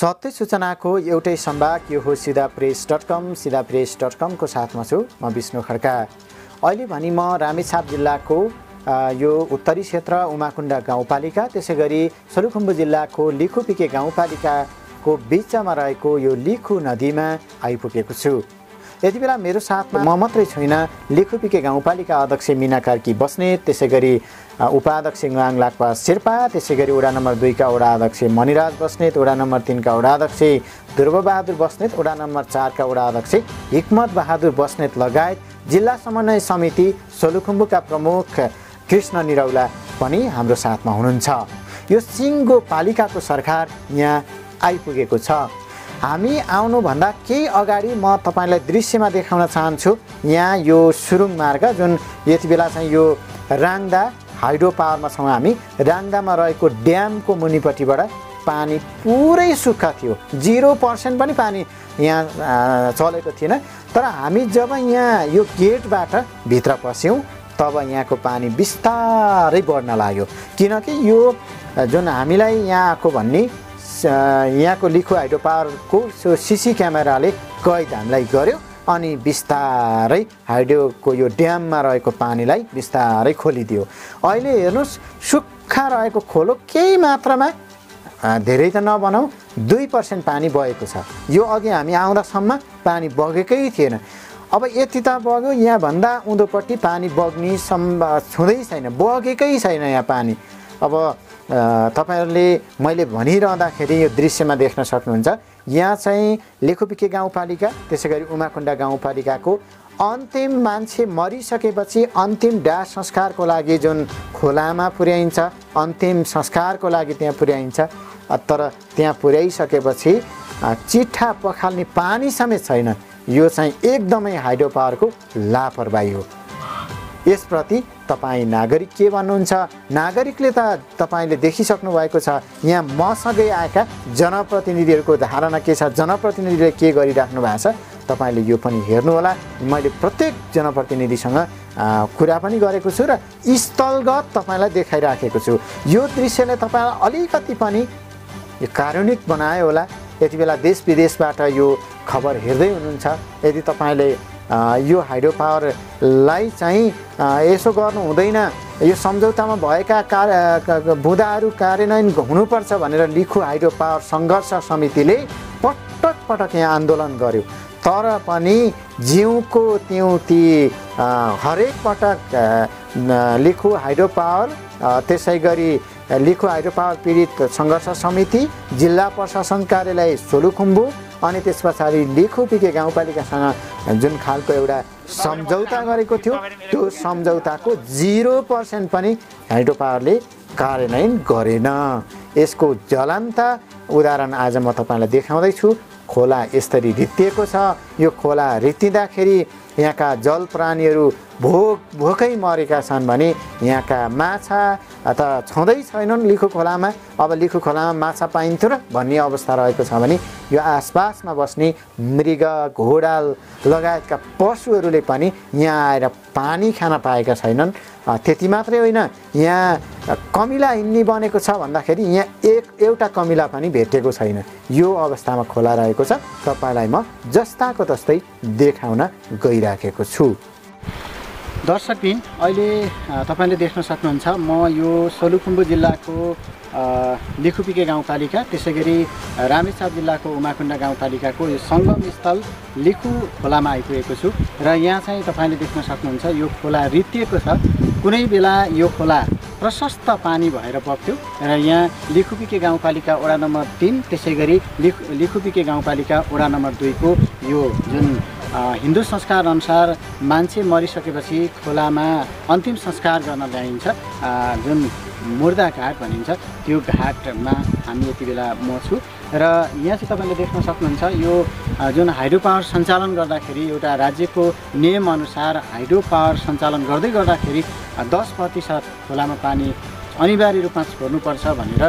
सत्य सूचनाको एउटै सम्वाद यो हो सिधाप्रेस.com सिधाप्रेस.com को साथमा छु म विष्णु खड्का। अहिले भनी म रामेछाप जिल्लाको यो उत्तरी क्षेत्र उमाकुण्ड गाउँपालिका त्यसैगरी सोलुखुम्बु जिल्लाको लिखुपिके गाउँपालिकाको बीचमा रहेको यो लिखु नदीमा आइपुगेको छु। यति बेला मेरो साथमा म मात्रै छैन, लिखुपिके गाउँपालिका अध्यक्ष मीना कार्की बस्नेत, त्यसैगरी उपाध्यक्ष गाङ लाक्पा शेर्पा, त्यसैगरी वडा नम्बर 2 का वडा अध्यक्ष मणिराज बस्नेत, वडा नम्बर 3 का वडा अध्यक्ष ध्रुवबहादुर बस्नेत, वडा नम्बर 4 का वडा अध्यक्ष हिक्मत बहादुर बस्नेत लगायत जिल्ला समन्वय समिति सोलुखुम्बुका प्रमुख कृष्ण निरौला पनि हाम्रो साथमा हुनुहुन्छ। यो सिङ्गो पालिकाको सरकार यहाँ आइपुगेको छ। हामी आउनुभन्दा केही अगाडि म तपाईलाई दृश्यमा देखाउन चाहन्छु। यहाँ यो सुरुङ मार्ग जुन यति बेला चाहिँ यो राङदा हाइड्रो पावरमा छौँ हामी। राङदामा रहेको ड्यामको मुनिपट्टिबाट पानी पुरै सुक्खा थियो, 0% पनि पानी यहाँ चलेको थिएन। तर हामी जब यहाँ यो गेटबाट भित्र पस्यौँ तब यहाँको पानी बिस्तारै बढ्न लाग्यो, किनकि यो जुन हामीलाई यहाँ आएको भन्ने यहाँको लिखु हाइड्रो पावरको सिसी क्यामेराले कैद हामीलाई गर्यो अनि बिस्तारै हाइड्रोको यो ड्याममा रहेको पानीलाई बिस्तारै खोलिदियो। अहिले हेर्नुहोस्, सुक्खा रहेको खोलो केही मात्रामा, धेरै त नभनौँ 2% पानी बगेको छ। यो अघि हामी आउँदासम्म पानी बगेकै थिएन। अब यति त बग्यो, यहाँभन्दा उँधोपट्टि पानी बग्ने छुँदै छैन, बगेकै छैन यहाँ पानी। अब तपाईहरूले मैले भनिरहँदाखेरि यो दृश्यमा देख्न सक्नुहुन्छ, यहाँ चाहिँ लिखुपिके गाउँपालिका त्यसैगरी उमाकुण्ड गाउँपालिकाको अन्तिम मान्छे मरिसकेपछि अन्तिम दाह संस्कारको लागि जुन खोलामा पुर्याइन्छ, अन्तिम संस्कारको लागि त्यहाँ पुर्याइन्छ। तर त्यहाँ पुर्याइसकेपछि चिट्ठा पखाल्ने पानी समेत छैन। यो चाहिँ एकदमै हाइड्रो पावरको लापरवाही हो। यसप्रति तपाईँ नागरिक के भन्नुहुन्छ? नागरिकले त तपाईँले देखिसक्नु भएको छ। यहाँ मसँगै आएका जनप्रतिनिधिहरूको धारणा के छ, जनप्रतिनिधिले के गरिराख्नु भएको छ, तपाईँले यो पनि हेर्नुहोला। मैले प्रत्येक जनप्रतिनिधिसँग कुरा पनि गरेको छु र स्थलगत तपाईँलाई देखाइराखेको छु। यो दृश्यले तपाईँलाई अलिकति पनि यो कारुणिक बनायो होला। यति बेला देश विदेशबाट यो खबर हेर्दै हुनुहुन्छ। यदि तपाईँले यो हाइड्रो पावरलाई चाहिँ यसो गर्नु हुँदैन, यो सम्झौतामा भएका बुँदाहरू कार्यान्वयन हुनुपर्छ भनेर लिखु हाइड्रो पावर सङ्घर्ष समितिले पटक पटक यहाँ आन्दोलन गर्यो। तर पनि जिउको त्यौँ ती हरेक पटक लिखु हाइड्रो पावर त्यसै गरी लिखु हाइड्रो पावर पीडित सङ्घर्ष समिति, जिल्ला प्रशासन कार्यालय सोलुखुम्बु अनि त्यस पछाडि लिखुपिके गाउँपालिकासँग जुन खालको एउटा सम्झौता गरेको थियो, त्यो सम्झौताको 0% पनि हाइड्रो पावरले कार्यान्वयन गरेन। यसको ज्वलन्त उदाहरण आज म तपाईँलाई देखाउँदैछु। खोला यसरी रित्तिएको छ। यो खोला रित्तिँदाखेरि यहाँका जल प्राणीहरू भोकै मरेका छन् भने यहाँका माछा त छँदै छैनन् लिखु खोलामा। अब लिखु खोलामा माछा पाइन्थ्यो र भन्ने अवस्था रहेको छ भने यो आसपासमा बस्ने मृग घोडा लगायतका पशुहरूले पनि यहाँ आएर पानी खान पाएका छैनन्। त्यति मात्रै होइन, यहाँ कमिला हिँड्ने बनेको छ भन्दाखेरि यहाँ एउटा कमिला पनि भेटेको छैन। यो अवस्थामा खोला रहेको छ। तपाईँलाई म जस्ताको तस्तै देखाउन गइराखेको छु। दर्शकबिन, अहिले तपाईँले देख्न सक्नुहुन्छ म यो सोलुखुम्बु जिल्लाको लिखुपिके गाउँपालिका त्यसैगरी रामेछाप जिल्लाको उमाकुण्ड गाउँपालिकाको यो सङ्गम स्थल लिखु खोलामा आइपुगेको छु र यहाँ चाहिँ तपाईँले देख्न सक्नुहुन्छ यो खोला रित्तिएको छ। कुनै बेला यो खोला प्रशस्त पानी भएर बग्थ्यो र यहाँ लिखुपिके गाउँपालिका वडा नम्बर 3 त्यसैगरी लिखुपिके गाउँपालिका वडा नम्बर 2 को यो जुन हिन्दू संस्कार अनुसार मान्छे मरिसकेपछि खोलामा अन्तिम संस्कार गर्न ल्याइन्छ, जुन मुर्दा घाट भनिन्छ, त्यो घाटमा हामी यति बेला म छु र यहाँ चाहिँ तपाईँले देख्न सक्नुहुन्छ यो जुन हाइड्रो पावर सञ्चालन गर्दाखेरि एउटा राज्यको नियमअनुसार हाइड्रो पावर सञ्चालन गर्दै गर्दाखेरि 10% खोलामा पानी अनिवार्य रूपमा छोड्नुपर्छ भनेर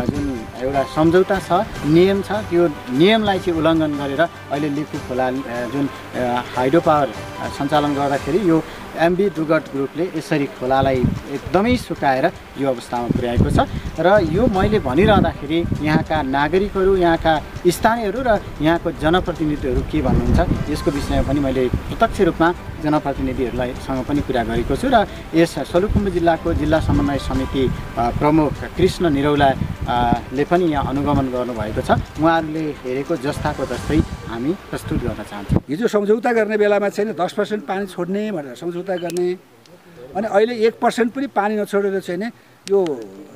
जुन एउटा सम्झौता छ, नियम छ, त्यो नियमलाई चाहिँ उल्लङ्घन गरेर अहिले लिखु खोला जुन हाइड्रो पावर सञ्चालन गर्दाखेरि यो एमबी दुगट ग्रुपले यसरी खोलालाई एकदमै सुकाएर यो अवस्थामा पुर्याएको छ र यो मैले भनिरहँदाखेरि यहाँका नागरिकहरू, यहाँका स्थानीयहरू र यहाँको जनप्रतिनिधिहरू के भन्नुहुन्छ यसको विषयमा पनि मैले प्रत्यक्ष रूपमा जनप्रतिनिधिहरूसँग पनि कुरा गरेको छु र यस सोलुखुम्बु जिल्लाको जिल्ला समन्वय समिति प्रमुख कृष्ण निरौलाले पनि यहाँ अनुगमन गर्नुभएको छ। उहाँहरूले हेरेको जस्ताको जस्तै हामी प्रस्तुत गर्न चाहन्छौँ। हिजो सम्झौता गर्ने बेलामा चाहिँ 10% पानी छोड्ने भनेर सम्झौता गर्ने, अनि अहिले 1% पनि पानी नछोडेर चाहिँ यो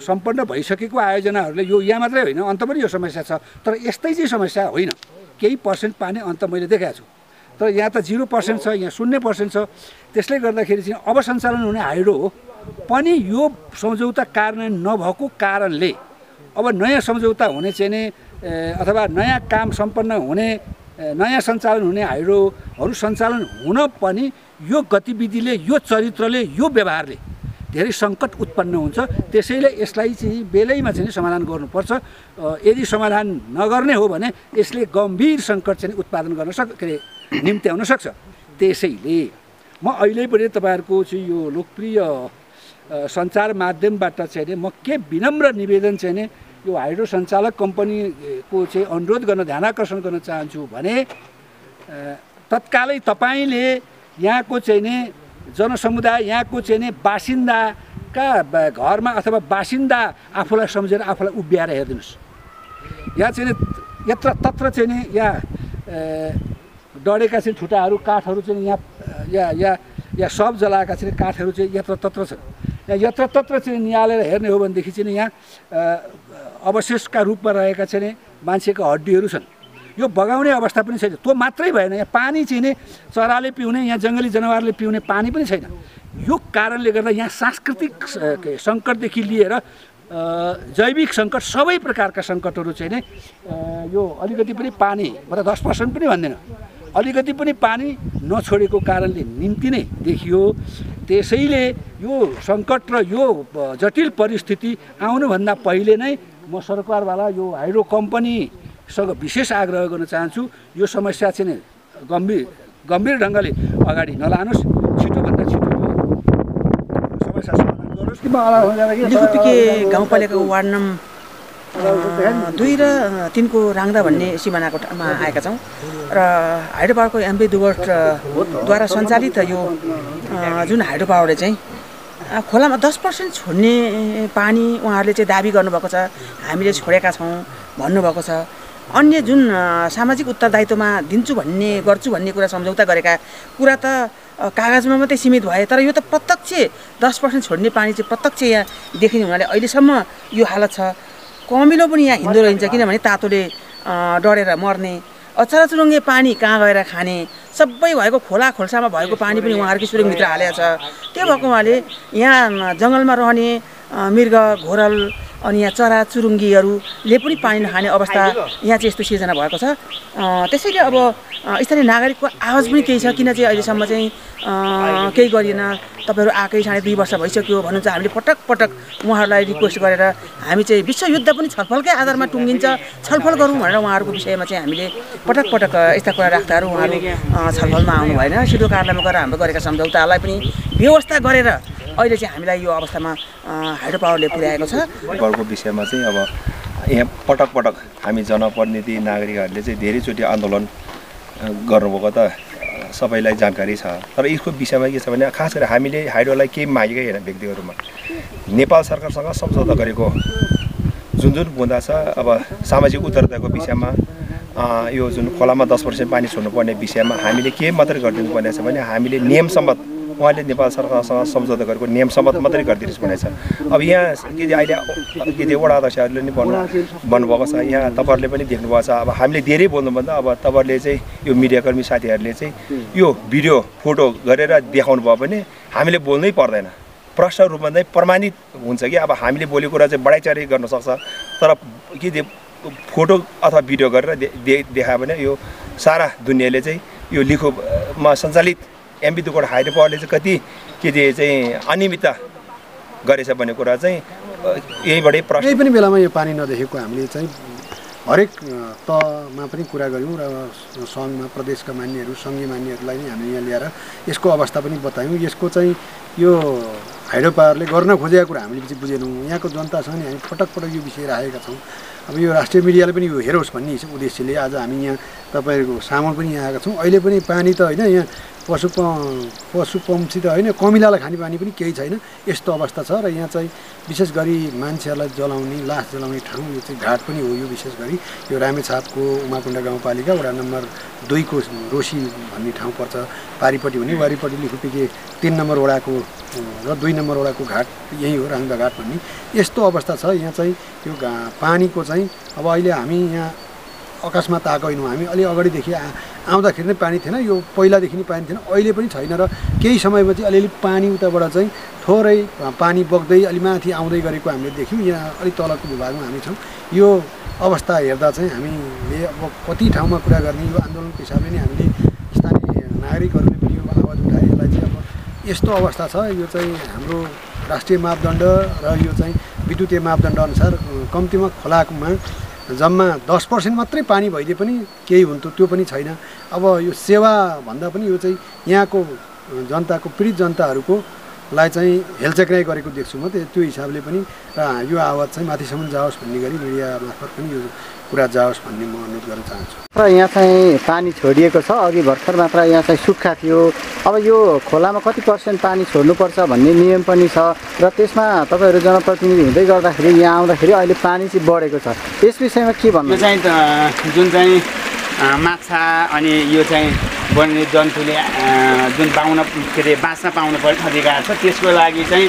सम्पन्न भइसकेको आयोजनाहरूले यो यहाँ मात्रै होइन, अन्त पनि यो समस्या छ। तर यस्तै चाहिँ समस्या होइन, केही पर्सेन्ट पानी अन्त मैले देखाएको छु। तर यहाँ त 0% छ, यहाँ 0% छ। त्यसले गर्दाखेरि चाहिँ अब सञ्चालन हुने हाइड्रो हो पनि यो सम्झौता कार्यान्वयन नभएको कारणले अब नयाँ सम्झौता हुने चाहिँ अथवा नयाँ काम सम्पन्न हुने, नयाँ सञ्चालन हुने हाइड्रोहरू सञ्चालन हुन पनि यो गतिविधिले, यो चरित्रले, यो व्यवहारले धेरै सङ्कट उत्पन्न हुन्छ। त्यसैले यसलाई चाहिँ बेलैमा चाहिँ समाधान गर्नुपर्छ। यदि समाधान नगर्ने हो भने यसले गम्भीर सङ्कट चाहिँ उत्पादन गर्न निम्त्याउन सक्छ। त्यसैले म अहिले पनि तपाईँहरूको चाहिँ यो लोकप्रिय सञ्चार माध्यमबाट चाहिँ म के विनम्र निवेदन चाहिँ यो हाइड्रो सञ्चालक कम्पनीको चाहिँ अनुरोध गर्न, ध्यान आकर्षण गर्न चाहन्छु भने तत्कालै तपाईँले यहाँको चाहिँ जनसमुदाय, यहाँको चाहिँ बासिन्दाका घरमा अथवा बासिन्दा आफूलाई सम्झेर आफूलाई उभ्याएर हेरिदिनुहोस्। यहाँ चाहिँ यत्र तत्र चाहिँ यहाँ डढेका चाहिँ ठुटाहरू, काठहरू चाहिँ यहाँ सब जलाएका चाहिँ काठहरू चाहिँ यत्र तत्र छन्। यहाँ यत्र तत्र चाहिँ निहालेर हेर्ने हो भनेदेखि चाहिँ यहाँ अवशेषका रूपमा रहेका चाहिँ मान्छेका हड्डीहरू छन्। यो बगाउने अवस्था पनि छैन। त्यो मात्रै भएन, यहाँ पानी चाहिँ चराले पिउने, यहाँ जङ्गली जनावरले पिउने पानी पनि छैन। यो कारणले गर्दा यहाँ सांस्कृतिक सङ्कटदेखि लिएर जैविक सङ्कट, सबै प्रकारका सङ्कटहरू चाहिँ यो अलिकति पनि पानी, मतलब 10% पनि भन्दैन, अलिकति पनि पानी नछोडेको कारणले निम्ति नै देखियो। त्यसैले यो सङ्कट र यो जटिल परिस्थिति आउनुभन्दा पहिले नै म सरकारवाला यो हाइड्रो कम्पनीसँग विशेष आग्रह गर्न चाहन्छु, यो समस्या चाहिँ गम्भीर ढङ्गले अगाडि नलानुहोस्, छिटोभन्दा छिटो समस्या समाधान गर्नुहोस्। लिखुपिके गाउँपालिकाको वार्ड नम्बर 2 र 3 को राङ्दा भन्ने सिमानाकोमा आएका छौँ र हाइड्रो पावरको एमबी दुगटद्वारा सञ्चालित यो जुन हाइड्रो पावरले चाहिँ खोलामा 10% छोड्ने पानी उहाँहरूले चाहिँ दाबी गर्नुभएको छ, हामीले छोडेका छौँ भन्नुभएको छ। अन्य जुन सामाजिक उत्तरदायित्वमा गर्छु भन्ने कुरा सम्झौता गरेका कुरा त कागजमा मात्रै सीमित भए, तर यो त प्रत्यक्ष 10% छोड्ने पानी चाहिँ प्रत्यक्ष यहाँ देखिने हुनाले अहिलेसम्म यो हालत छ। कमिलो पनि यहाँ हिँड्दो रहन्छ, किनभने तातोले डढेर मर्ने, चराचुरुङ्गे पानी कहाँ गएर खाने, सबै भएको खोला खोल्सामा भएको पानी पनि उहाँहरूकै सुरङभित्र हालेको छ। त्यो भएको उहाँले यहाँ जङ्गलमा रहने मृग घोरल अनि यहाँ चराचुरुङ्गीहरूले पनि पानी नखाने अवस्था यहाँ चाहिँ यस्तो सिर्जना भएको छ। त्यसैले अब स्थानीय नागरिकको आवाज पनि केही छ, किन चाहिँ अहिलेसम्म चाहिँ केही गरिएन, तपाईँहरू आएकै 2.5 वर्ष भइसक्यो भन्नुहुन्छ। हामीले पटक पटक उहाँहरूलाई रिक्वेस्ट गरेर हामी चाहिँ विश्वयुद्ध पनि छलफलकै आधारमा टुङ्गिन्छ, छलफल गरौँ भनेर उहाँहरूको विषयमा चाहिँ हामीले पटक पटक यस्ता कुरा राख्दाहरू उहाँहरू छलफलमा आउनु भएन। सिधो कार्यालयमा गएर हाम्रो गरेका सम्झौताहरूलाई पनि व्यवस्था गरेर अहिले चाहिँ हामीलाई यो अवस्थामा हाइड्रो पावरले पुर्याएको छ। पावरको विषयमा चाहिँ अब यहाँ पटक पटक हामी जनप्रतिनिधि नागरिकहरूले चाहिँ धेरैचोटि आन्दोलन गर्नुभएको त सबैलाई जानकारी छ। तर यसको विषयमा के छ भने खास गरी हामीले हाइड्रोलाई केही मागेकै होइन, व्यक्तिगत रूपमा नेपाल सरकारसँग सम्झौता गरेको जुन बुँदा छ। अब सामाजिक उत्तरदायित्वको विषयमा यो जुन खोलामा 10% पानी छोड्नुपर्ने विषयमा हामीले के मात्रै गरिदिनु पर्ने छ भने हामीले नियम सम्मत, उहाँले नेपाल सरकारसँग सम्झौता गरेको नियम सम्मत मात्रै गरिदिनुहोस् भनेको छ। अब यहाँ अहिले वडा अध्यक्षहरूले नि भन्नुभएको छ, यहाँ तपाईँहरूले पनि देख्नुभएको छ। अब हामीले धेरै बोल्नुभन्दा अब तपाईँहरूले चाहिँ यो मिडियाकर्मी साथीहरूले चाहिँ यो भिडियो फोटो गरेर देखाउनु भयो भने हामीले बोल्नै पर्दैन, प्रश्न रूपमा नै प्रमाणित हुन्छ कि अब हामीले बोलेको कुरा चाहिँ बढाइचढाइ गर्न सक्छ। तर के फोटो अथवा भिडियो गरेर देखायो भने यो सारा दुनियाँले चाहिँ यो लिखुमा सञ्चालित एमबी दुगट हाइड्रो पावरले चाहिँ कति चाहिँ अनियमितता गरेछ भन्ने कुरा चाहिँ यहीँबाटै प्रश्न। यही पनि बेलामा यो पानी नदेखेको हामीले चाहिँ हरेक तहमा पनि कुरा गऱ्यौँ र सङ्घमा प्रदेशका मान्यहरू सङ्घीय मान्यहरूलाई नै हामीले यहाँ ल्याएर यसको अवस्था पनि बतायौँ। यसको चाहिँ यो हाइड्रो पावरले गर्न खोजेको कुरा हामीले चाहिँ बुझेनौँ। यहाँको जनतासँग नि हामी पटक पटक यो विषय राखेका छौँ। अब यो राष्ट्रिय मिडियाले पनि यो हेरोस् भन्ने उद्देश्यले आज हामी यहाँ तपाईँहरूको सामु पनि यहाँ आएका छौँ। अहिले पनि पानी त होइन, यहाँ पशु पक्षी त होइन, कमिलालाई खाने पानी पनि केही छैन, यस्तो अवस्था छ। र यहाँ चाहिँ विशेष गरी मान्छेहरूलाई जलाउने लास जलाउने ठाउँ यो चाहिँ घाट पनि हो। यो विशेष गरी यो रामेछापको उमाकुण्डा गाउँपालिका वडा नम्बर 2 को रोसी भन्ने ठाउँ पर्छ। पारिपट्टि भने वारिपट्टि लिखुपिके 3 नम्बर वडाको र 2 नम्बर वडाको घाट यही हो, राङ्गा घाट भन्ने यस्तो अवस्था छ। यहाँ चाहिँ यो पानीको चाहिँ अब अहिले हामी यहाँ अकस्मात आएको होइनौँ, हामी अलि अगाडिदेखि आउँदाखेरि नै पानी थिएन, यो पहिलादेखि नै पानी थिएन, अहिले पनि छैन। र केही समयमा चाहिँ अलिअलि पानी उताबाट चाहिँ थोरै पानी बग्दै अलि माथि आउँदै गरेको हामीले देख्यौँ। यहाँ अलिक तलको भूभागमा हामी छौँ। यो अवस्था हेर्दा चाहिँ हामीले अब कति ठाउँमा कुरा गर्ने, यो आन्दोलनको हिसाबले नै हामीले स्थानीय नागरिकहरूले पनि यो आवाज उठाए। यसलाई चाहिँ अब यस्तो अवस्था छ। यो चाहिँ हाम्रो राष्ट्रिय मापदण्ड र यो चाहिँ विद्युतीय मापदण्ड अनुसार कम्तीमा खोलामा जम्मा 10% मात्रै पानी भइदिए पनि केही हुन्थ्यो, त्यो पनि छैन। अब यो सेवा भन्दा पनि यो चाहिँ यहाँको जनताको पीडित जनताहरूको लाई चाहिँ हेलचेक्राइ गरेको देख्छु म। त्यो हिसाबले पनि यो आवाज चाहिँ माथिसम्म जाओस् भन्ने गरी मिडिया मार्फत पनि यो कुरा जाओस् भन्ने म अनुरोध गर्न चाहन्छु। र यहाँ चाहिँ पानी छोडिएको छ, अघि भर्खर मात्र यहाँ चाहिँ सुक्खा थियो। अब यो खोलामा कति % पानी छोड्नुपर्छ भन्ने नियम पनि छ र त्यसमा तपाईँहरू जनप्रतिनिधि हुँदै गर्दाखेरि यहाँ आउँदाखेरि अहिले पानी चाहिँ बढेको छ, यस विषयमा के भन्नु? यो चाहिँ जुन चाहिँ माछा अनि यो चाहिँ वन्य जन्तुले जुन बाँच्न पाउनु पर्ने अधिकार छ, त्यसको लागि चाहिँ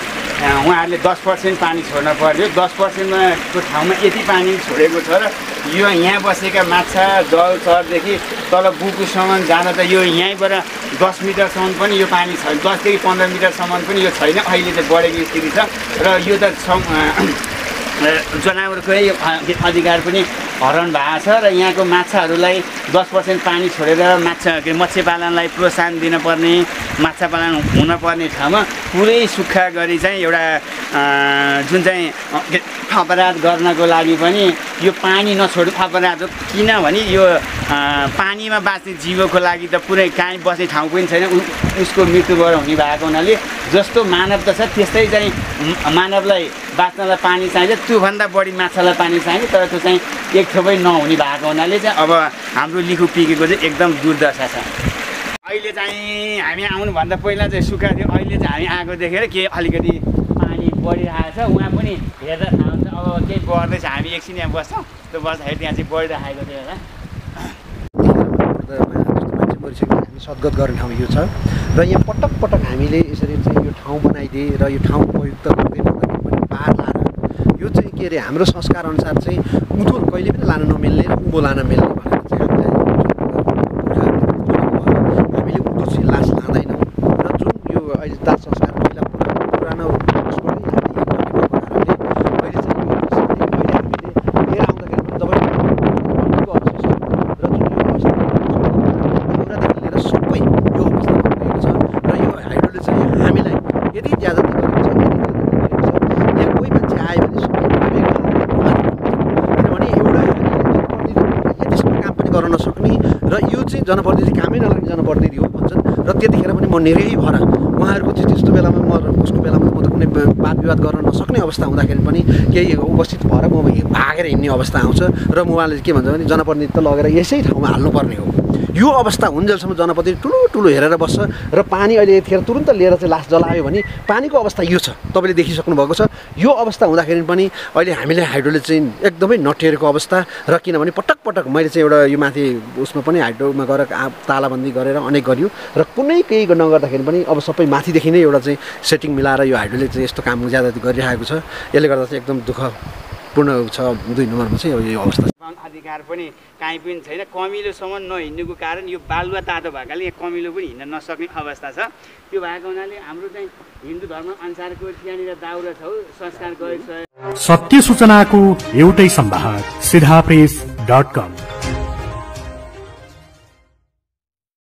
उहाँहरूले 10% पानी छोड्न पर्यो। 10%मा को ठाउँमा यति पानी छोडेको छ र यो यहाँ बसेका माछा जलचरदेखि तल बुकुसम्म जाँदा त यो यहीँबाट 10 मिटरसम्म पनि यो पानी छ, 10 देखि 15 मिटरसम्म पनि यो छैन। अहिले चाहिँ बढेको स्थिति छ र यो त जनावरकै अधिकार पनि हरण भएको छ र यहाँको माछाहरूलाई 10% पानी छोडेर मत्स्य पालनलाई प्रोत्साहन दिनुपर्ने, माछा पालन हुनपर्ने ठाउँमा पुरै सुक्खा गरी चाहिँ एउटा जुन चाहिँ अपराध गर्नको लागि पनि यो पानी नछोड्नु अपराध हो। किनभने यो पानीमा बाँच्ने जीवको लागि त पुरै काहीँ बस्ने ठाउँ पनि छैन, उसको मृत्युबाट हुने भएको हुनाले जस्तो मानवता छ त्यस्तै चाहिँ मानवलाई बाँच्नलाई पानी चाहिन्छ, त्योभन्दा बढी माछालाई पानी चाहिन्छ। तर त्यो चाहिँ एक थोपै नहुने भएको हुनाले चाहिँ अब हाम्रो लिखु पिकेको चाहिँ एकदम दुर्दशा छ। अहिले चाहिँ हामी आउनुभन्दा पहिला चाहिँ सुक्खा थियो, अहिले चाहिँ हामी आएको देखेर के अलिकति पानी बढिरहेको छ। उहाँ पनि हेर्दा थाहा हुन्छ अब केही बढ्दैछ, हामी एकछिन यहाँ बस्छौँ, त्यो बस्दाखेरि त्यहाँ चाहिँ बढिरहेको थियो होला। हामी सद्गत गर्ने ठाउँ यो छ र यहाँ पटक पटक हामीले यसरी चाहिँ यो ठाउँ बनाइदिए र यो ठाउँ उपयुक्त गर्दै पनि पार लाएर यो चाहिँ के अरे हाम्रो संस्कार अनुसार चाहिँ उँधो कहिले पनि लान नमिल्ने र उँभो लान मिल्ने भनेर चाहिँ हामीले उँधो चाहिँ लास लाँदैनौँ र जुन यो अहिले दाल संस्कार पहिला पुरानो उसबाट अहिले चाहिँ लिएर आउँदाखेरि पनि जब जनप्रतिनिधि कामै नगर्ने जनप्रतिनिधि हो भन्छन् र त्यतिखेर पनि म निरै भएर उहाँहरूको चाहिँ त्यस्तो बेलामा उसको बेलामा म त कुनै वाद विवाद गर्न नसक्ने अवस्था हुँदाखेरि पनि केही उपस्थित भएर म भागेर हिँड्ने अवस्था आउँछ र म उहाँले के भन्छ भने जनप्रतिनिधि त लगेर यसै ठाउँमा हाल्नुपर्ने हो। यो अवस्था हुन्जेलसम्म जनप्रतिनिधि ठुलो हेरेर बस्छ र पानी अहिले यतिखेर तुरुन्त लिएर चाहिँ लास जलायो भने पानीको अवस्था यो छ, तपाईँले देखिसक्नु भएको छ। यो अवस्था हुँदाखेरि पनि अहिले हामीले हाइड्रोले चाहिँ एकदमै नटेरेको अवस्था र किनभने पटक पटक मैले चाहिँ एउटा यो माथि उसमा पनि हाइड्रोमा गएर तालाबन्दी गरेर अनेक गरियो र कुनै केही नगर्दाखेरि पनि अब सबै माथिदेखि नै एउटा चाहिँ सेटिङ मिलाएर यो हाइड्रोले चाहिँ यस्तो काम ज्यादा गरिरहेको छ। यसले गर्दा चाहिँ एकदम दुःखपूर्ण छ 2 नम्बरमा चाहिँ अब यो अवस्था। अधिकार पनि काहीँ पनि छैन, कमिलोसम्म नहिँड्नुको कारण यो बालुवा तातो भएकाले यहाँ कमिलो पनि हिँड्न नसक्ने अवस्था छ। त्यो भएको हुनाले हाम्रो चाहिँ हिन्दू धर्म अनुसारको त्यहाँनिर दाउरा छ, संस्कार गरेको छ। सत्य सूचनाको एउटै सम्वाद सिधाप्रेस.com।